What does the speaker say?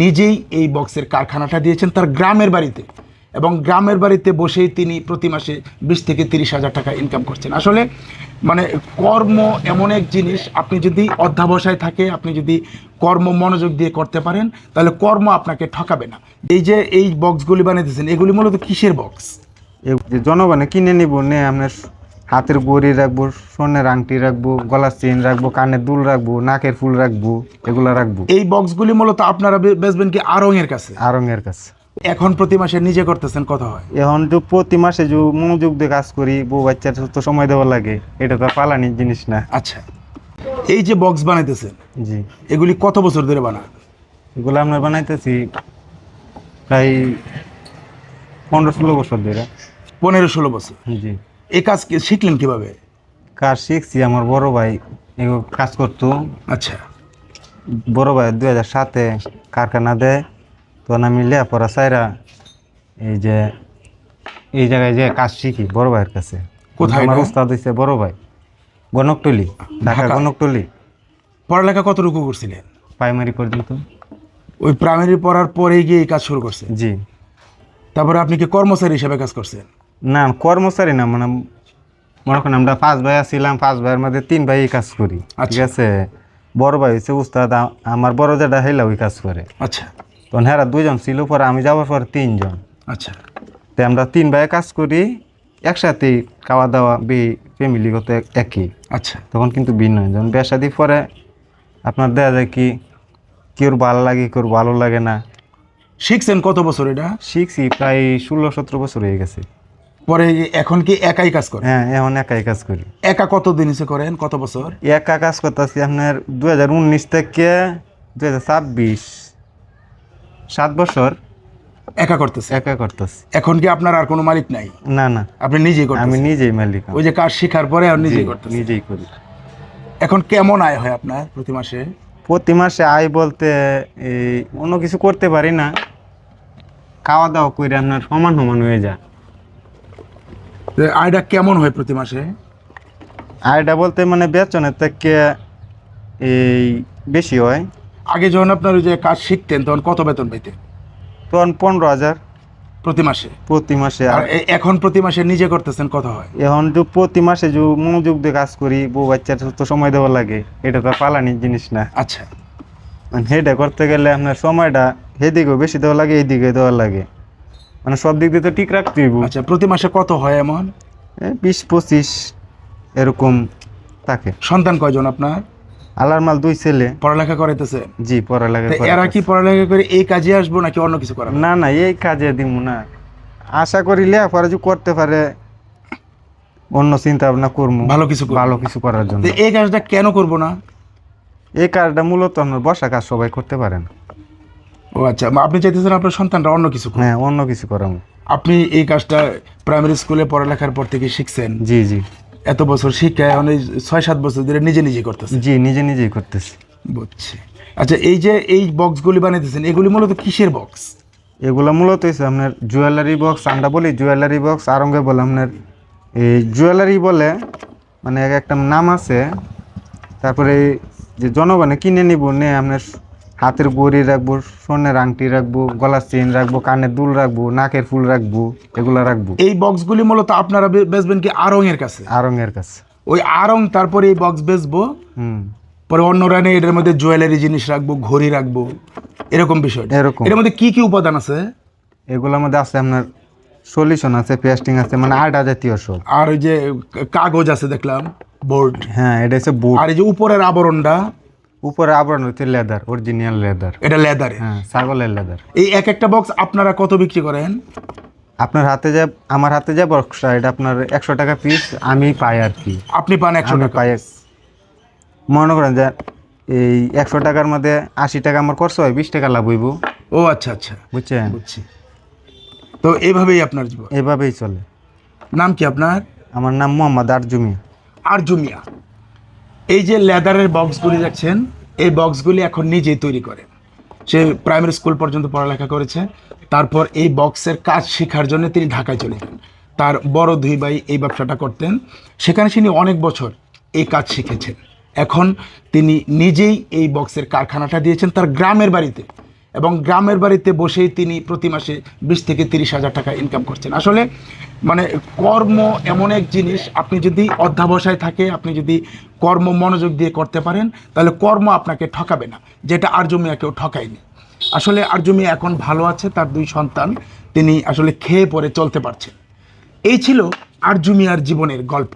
নিজেই এই বক্সের কারখানাটা দিয়েছেন তার গ্রামের বাড়িতে, এবং গ্রামের বাড়িতে বসেই তিনি প্রতি মাসে 20 থেকে 30 হাজার টাকা ইনকাম করছেন। আসলে মানে কর্ম এমন এক জিনিস, আপনি যদি অধ্যাবসায় থাকে, আপনি যদি কর্ম মনোযোগ দিয়ে করতে পারেন, তাহলে কর্ম আপনাকে ঠকাবে না। এই যে এই বক্সগুলি বানিয়েছেন, এগুলি মূলত কিসের বক্স? যে জনগণে কিনে নিব, নে আপনার হাতের গড়ি রাখবো, স্বর্ণের আংটি রাখবো, গলার চেন রাখবো, কানের দুল রাখবো, নাকের ফুল রাখবো, এগুলো রাখবো। এই বক্সগুলি মূলত আপনারা বেচবেন কি আড়ং-এর কাছে? আড়ং-এর কাছে। এখন প্রতি মাসে নিজে করতেছেন, কত হয়? এখন যে প্রতি মাসে যে মনোযোগ দিয়ে কাজ করি, বউ বাচ্চার তো সময় দেওয়া লাগে, এটা তো পালানি জিনিস না। আচ্ছা, এই যে বক্স বানাইতেছেন, জি, এগুলি কত বছর ধরে বানান? এগুলো আমরা বানাইতেছি প্রায় 15-16 বছর ধরে। 15-16 বছর। জি। এই কাজ শিখলেন কিভাবে? কাজ শিখছি, আমার বড় ভাই এগুলো কাজ করতো। আচ্ছা, বড় ভাই 2007-এ কারখানা দেয়, তখন আমি লেখাপড়া চাইরা এই জায়গায় যে কাজ শিখি বড় ভাইয়ের কাছে। কোথায়? আমার উস্তাদ হইছে বড় ভাই, গণকটলি, ঢাকা গণকটলি। পড়ালেখা কতটুকু করছিলেন? প্রাইমারি পর্যন্ত। ওই প্রাইমারি পড়ার পরে গিয়ে এই কাজ শুরু করছেন? জি। তারপরে আপনি কি কর্মচারী হিসেবে কাজ করছেন? না, কর্মচারী না, মানে মনে করেন আমরা 5 ভাই ছিলাম, 5 ভাইয়ের মধ্যে 3 ভাই এই কাজ করি। ঠিক আছে, বড় ভাই হচ্ছে উস্তাদ, আমার বড় যেটা হেলা ওই কাজ করে। আচ্ছা, তখন হ্যাঁ 2 জন ছিল, পরে আমি যাওয়ার পর 3 জন। আচ্ছা, তো আমরা 3 ভাই কাজ করি একসাথে, খাওয়া দাওয়া ফ্যামিলিগত একই। আচ্ছা, তখন কিন্তু ভিন্ন। যখন বিয়ে শাদী পরে আপনার দেখা যায় কি, কেউ ভালো লাগে, কেউ ভালো লাগে না। শিখছেন কত বছর এটা? শিখছি প্রায় 16-17 বছর হয়ে গেছে। পরে এখন কি একাই কাজ করেন? হ্যাঁ, এখন একাই কাজ করি। একা কত দিন এসে করেন, কত বছর? একা কাজ করতেছি আপনার 2019 থেকে 2026, 7 বছর একা করতেছে? একা করতেছি। এখন কি আপনার আর কোনো মালিক নাই? না না, আপনি নিজেই করতেছেন? আমি নিজেই মালিক। ওই যে কাজ শেখার পরে আর নিজেই করতেছেন? নিজেই করি। এখন কেমন আয় হয় আপনার প্রতি মাসে? প্রতি মাসে আয় বলতে এই অন্য কিছু করতে পারি না, খাওয়া দাওয়া করে আপনার সমান সমান হয়ে যায়। আয়টা কেমন হয় প্রতি মাসে? আয়টা বলতে মানে বেতনের থেকে এই বেশি হয়। আগে যখন আপনার ওই যে কাজ শিখতেন, তখন কত বেতন পেতেন? তখন 15,000 প্রতি মাসে? প্রতি মাসে। আর এখন প্রতি মাসে নিজে করতেছেন, কত হয়? এখন যে প্রতি মাসে যে মনোযোগ দিয়ে কাজ করি, বউ বাচ্চার তো সময় দেওয়া লাগে, এটা তো পালানি জিনিস না। আচ্ছা, সেটা করতে গেলে আপনার সময়টা সেদিকেও বেশি দেওয়া লাগে, এইদিকে দেওয়া লাগে, মানে সব দিক দিয়ে তো ঠিক রাখতে হইব। আচ্ছা, প্রতি মাসে কত হয় এমন? 20-25 এরকম থাকে। সন্তান কয়জন আপনার? আল্লাহর মাল 2 ছেলে। পড়ালেখা করাইতেছে? জি, পড়ালেখা করে। এরা কি পড়ালেখা করে এই কাজে আসবো নাকি অন্য কিছু করাবো? না না, এই কাজে দিব না, আশা করি লেখাপড়া যে করতে পারে, অন্য চিন্তা ভাবনা করবো ভালো কিছু করবো। ভালো কিছু করার জন্য। এই কাজটা কেন করব না? এই কাজটা মূলত আপনার বসা কাজ সবাই করতে পারেন। ও আচ্ছা, আপনি চাইতেছেন আপনার সন্তানরা অন্য কিছু করুক? হ্যাঁ, অন্য কিছু করাবো। আপনি এই কাজটা প্রাইমারি স্কুলে পড়ালেখার পর থেকে শিখছেন? জি জি। এত বছর শিক্ষা, এখন 6-7 বছর ধরে নিজে নিজে করতেছেন? জি, নিজে নিজেই করতেছি। বুঝছি। আচ্ছা, এই যে এই বক্সগুলি বানাইতেছেন, এগুলি মূলত কিসের বক্স? এগুলো মূলত হচ্ছে আপনার জুয়েলারি বক্স। আমরা বলি জুয়েলারি বক্স, আরঙ্গে বলে আপনার এই জুয়েলারি বলে, মানে একটা নাম আছে। তারপরে যে জনগণে কিনে নিব, নে আপনার হাতের গড়ি রাখবো, স্বর্ণের আংটি রাখবো, গলার চেন রাখবো, কানের দুল রাখবো, নাকের ফুল রাখবো, এগুলো রাখবো। এই বক্সগুলি মূলত আপনারা বেচবেন কি আড়ং-এর কাছে? আড়ং-এর কাছে। ওই আড়ং তারপরে এই বক্স বেচবো, পরে অন্যরা নেই এটার মধ্যে জুয়েলারি জিনিস রাখবো, ঘড়ি রাখবো, এরকম বিষয়। এরকম। এর মধ্যে কি কি উপাদান আছে? এগুলোর মধ্যে আছে আপনার সলিউশন আছে, পেস্টিং আছে, মানে আটা জাতীয় সব। আর ওই যে কাগজ আছে দেখলাম, বোর্ড। হ্যাঁ, এটা হচ্ছে বোর্ড। আর এই যে উপরের আবরণটা? উপরে আবরণ হচ্ছে লেদার, অরিজিনাল লেদার। এটা লেদারে? হ্যাঁ, ছাগলের লেদার। এই এক একটা বক্স আপনারা কত বিক্রি করেন? আপনার হাতে যে আমার হাতে যে বক্সটা, এটা আপনার 100 টাকা পিস আমি পাই আর কি। আপনি পান 100 টাকা? পাই। মনে করেন যে এই 100 টাকার মধ্যে 80 টাকা আমার খরচ হয়, 20 টাকা লাভ হইব। ও আচ্ছা আচ্ছা, বুঝছেন? বুঝছি। তো এইভাবেই আপনার জীবন? এভাবেই চলে। নাম কি আপনার? আমার নাম মোহাম্মদ আরজু মিয়া। আরজু মিয়া। এই যে লেদারের বক্সগুলি দেখছেন, এই বক্সগুলি এখন নিজেই তৈরি করেন। সে প্রাইমারি স্কুল পর্যন্ত পড়ালেখা করেছে, তারপর এই বক্সের কাজ শেখার জন্য তিনি ঢাকায় চলে যান। তার বড় 2 ভাই এই ব্যবসাটা করতেন, সেখানে তিনি অনেক বছর এই কাজ শিখেছেন। এখন তিনি নিজেই এই বক্সের কারখানাটা দিয়েছেন তার গ্রামের বাড়িতে, এবং গ্রামের বাড়িতে বসেই তিনি প্রতি মাসে 20 থেকে 30 হাজার টাকা ইনকাম করছেন। আসলে মানে কর্ম এমন এক জিনিস, আপনি যদি অধ্যাবসায় থাকে, আপনি যদি কর্ম মনোযোগ দিয়ে করতে পারেন, তাহলে কর্ম আপনাকে ঠকাবে না, যেটা আরজু মিয়াকেও ঠকায়নি। আসলে আরজু মিয়া এখন ভালো আছে, তার 2 সন্তান, তিনি আসলে খেয়ে পরে চলতে পারছেন। এই ছিল আরজু মিয়ার জীবনের গল্প।